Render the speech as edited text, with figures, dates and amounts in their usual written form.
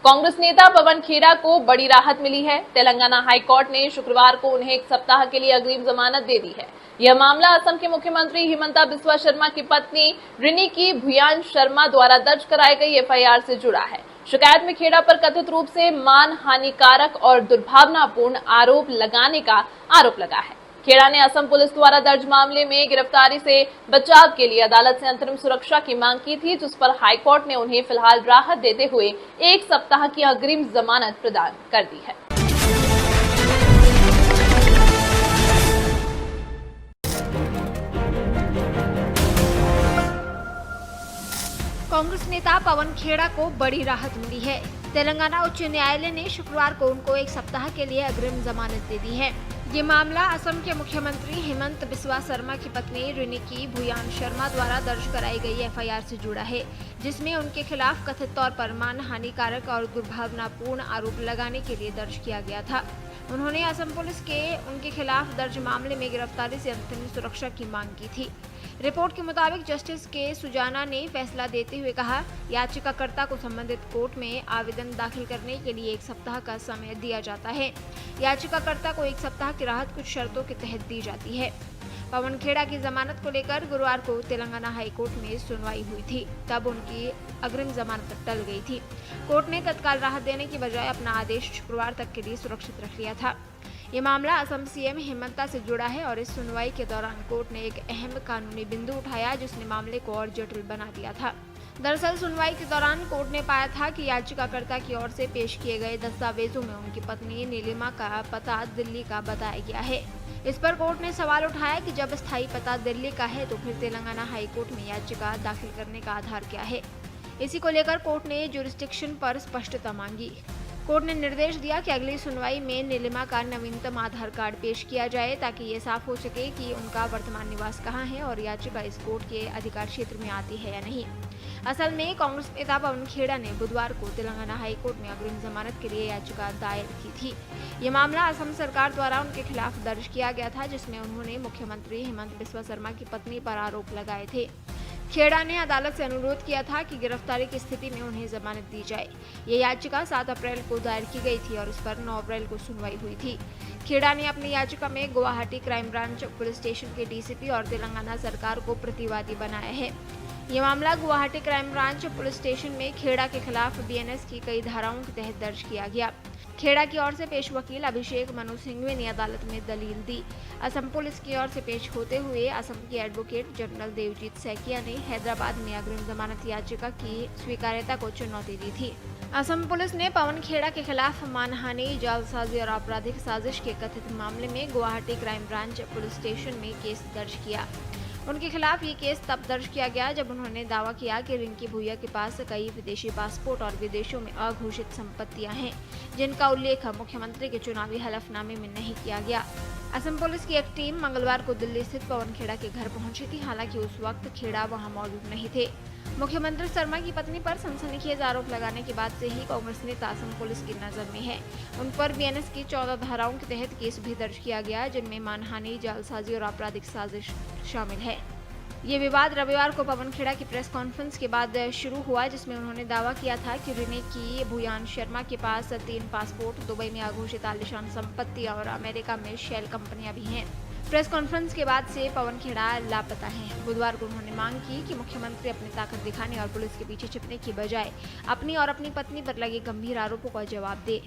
कांग्रेस नेता पवन खेड़ा को बड़ी राहत मिली है। तेलंगाना हाईकोर्ट ने शुक्रवार को उन्हें 1 सप्ताह के लिए अग्रिम जमानत दे दी है। यह मामला असम के मुख्यमंत्री हिमंता बिस्वा शर्मा की पत्नी रिनिकी भुयान शर्मा द्वारा दर्ज कराई गई एफआईआर से जुड़ा है। शिकायत में खेड़ा पर कथित रूप से मान हानिकारक और दुर्भावनापूर्ण आरोप लगाने का आरोप लगा है। खेड़ा ने असम पुलिस द्वारा दर्ज मामले में गिरफ्तारी से बचाव के लिए अदालत से अंतरिम सुरक्षा की मांग की थी, जिस पर हाईकोर्ट ने उन्हें फिलहाल राहत देते हुए 1 सप्ताह की अग्रिम जमानत प्रदान कर दी है। कांग्रेस नेता पवन खेड़ा को बड़ी राहत मिली है। तेलंगाना उच्च न्यायालय ने शुक्रवार को उनको 1 सप्ताह के लिए अग्रिम जमानत दे दी है। ये मामला असम के मुख्यमंत्री हिमंत बिस्वा शर्मा की पत्नी रिनिकी भुयान शर्मा द्वारा दर्ज कराई गई एफआईआर से जुड़ा है, जिसमें उनके खिलाफ कथित तौर पर मान हानिकारक और दुर्भावनापूर्ण आरोप लगाने के लिए दर्ज किया गया था। उन्होंने असम पुलिस के उनके खिलाफ दर्ज मामले में गिरफ्तारी से अंतरिम सुरक्षा की मांग की थी। रिपोर्ट के मुताबिक जस्टिस के सुजाना ने फैसला देते हुए कहा, याचिकाकर्ता को संबंधित कोर्ट में आवेदन दाखिल करने के लिए 1 सप्ताह का समय दिया जाता है। याचिकाकर्ता को 1 सप्ताह की राहत कुछ शर्तों के तहत दी जाती है। पवन खेड़ा की जमानत को लेकर गुरुवार को तेलंगाना हाईकोर्ट में सुनवाई हुई थी, तब उनकी अग्रिम जमानत टल गई थी। कोर्ट ने तत्काल राहत देने की बजाय अपना आदेश शुक्रवार तक के लिए सुरक्षित रख लिया था। ये मामला असम सीएम हिमंता से जुड़ा है और इस सुनवाई के दौरान कोर्ट ने एक अहम कानूनी बिंदु उठाया, जिसने मामले को और जटिल बना दिया था। दरअसल सुनवाई के दौरान कोर्ट ने पाया था कि याचिकाकर्ता की ओर से पेश किए गए दस्तावेजों में उनकी पत्नी नीलिमा का पता दिल्ली का बताया गया है। इस पर कोर्ट ने सवाल उठाया कि जब स्थायी पता दिल्ली का है तो फिर तेलंगाना हाईकोर्ट में याचिका दाखिल करने का आधार क्या है। इसी को लेकर कोर्ट ने जुरिस्डिक्शन पर स्पष्टता मांगी। कोर्ट ने निर्देश दिया कि अगली सुनवाई में नीलिमा का नवीनतम आधार कार्ड पेश किया जाए, ताकि ये साफ हो सके कि उनका वर्तमान निवास कहाँ है और याचिका इस कोर्ट के अधिकार क्षेत्र में आती है या नहीं। असल में कांग्रेस नेता पवन खेड़ा ने बुधवार को तेलंगाना हाईकोर्ट में अग्रिम जमानत के लिए याचिका दायर की थी। ये मामला असम सरकार द्वारा उनके खिलाफ दर्ज किया गया था, जिसमें उन्होंने मुख्यमंत्री हिमंत बिस्वा शर्मा की पत्नी पर आरोप लगाए थे। खेड़ा ने अदालत से अनुरोध किया था कि गिरफ्तारी की स्थिति में उन्हें जमानत दी जाए। ये याचिका 7 अप्रैल को दायर की गई थी और इस पर 9 अप्रैल को सुनवाई हुई थी। खेड़ा ने अपनी याचिका में Guwahati crime branch police station के डीसीपी और तेलंगाना सरकार को प्रतिवादी बनाया है। ये मामला Guwahati crime branch police station में खेड़ा के खिलाफ बीएनएस की कई धाराओं के तहत दर्ज किया गया। खेड़ा की ओर से पेश वकील अभिषेक मनु सिंघवी ने अदालत में दलील दी। असम पुलिस की ओर से पेश होते हुए असम के एडवोकेट जनरल देवजीत सैकिया ने हैदराबाद में अग्रिम जमानत याचिका की स्वीकार्यता को चुनौती दी थी। असम पुलिस ने पवन खेड़ा के खिलाफ मानहानि, जालसाजी और आपराधिक साजिश के कथित मामले में Guwahati crime branch police station में केस दर्ज किया। उनके खिलाफ ये केस तब दर्ज किया गया जब उन्होंने दावा किया कि रिंकी भुइया के पास कई विदेशी पासपोर्ट और विदेशों में अघोषित संपत्तियां हैं, जिनका उल्लेख मुख्यमंत्री के चुनावी हलफनामे में नहीं किया गया। असम पुलिस की एक टीम मंगलवार को दिल्ली स्थित पवन खेड़ा के घर पहुंची थी। हालांकि उस वक्त खेड़ा वहां मौजूद नहीं थे। मुख्यमंत्री शर्मा की पत्नी पर सनसनीखेज आरोप लगाने के बाद से ही कांग्रेस नेता असम पुलिस की नजर में है। उन पर बीएनएस की 14 धाराओं के तहत केस भी दर्ज किया गया, जिनमें मानहानि, जालसाजी और आपराधिक साजिश शामिल है। ये विवाद रविवार को पवन खेड़ा की प्रेस कॉन्फ्रेंस के बाद शुरू हुआ, जिसमें उन्होंने दावा किया था कि रिनिकी भुयान शर्मा के पास 3 पासपोर्ट, दुबई में अघोषित आलीशान संपत्ति और अमेरिका में शेल कंपनियां भी हैं। प्रेस कॉन्फ्रेंस के बाद से पवन खेड़ा लापता हैं। बुधवार को उन्होंने मांग की कि मुख्यमंत्री अपनी ताकत दिखाने और पुलिस के पीछे छिपने की बजाय अपनी और अपनी पत्नी पर लगे गंभीर आरोपों का जवाब दे।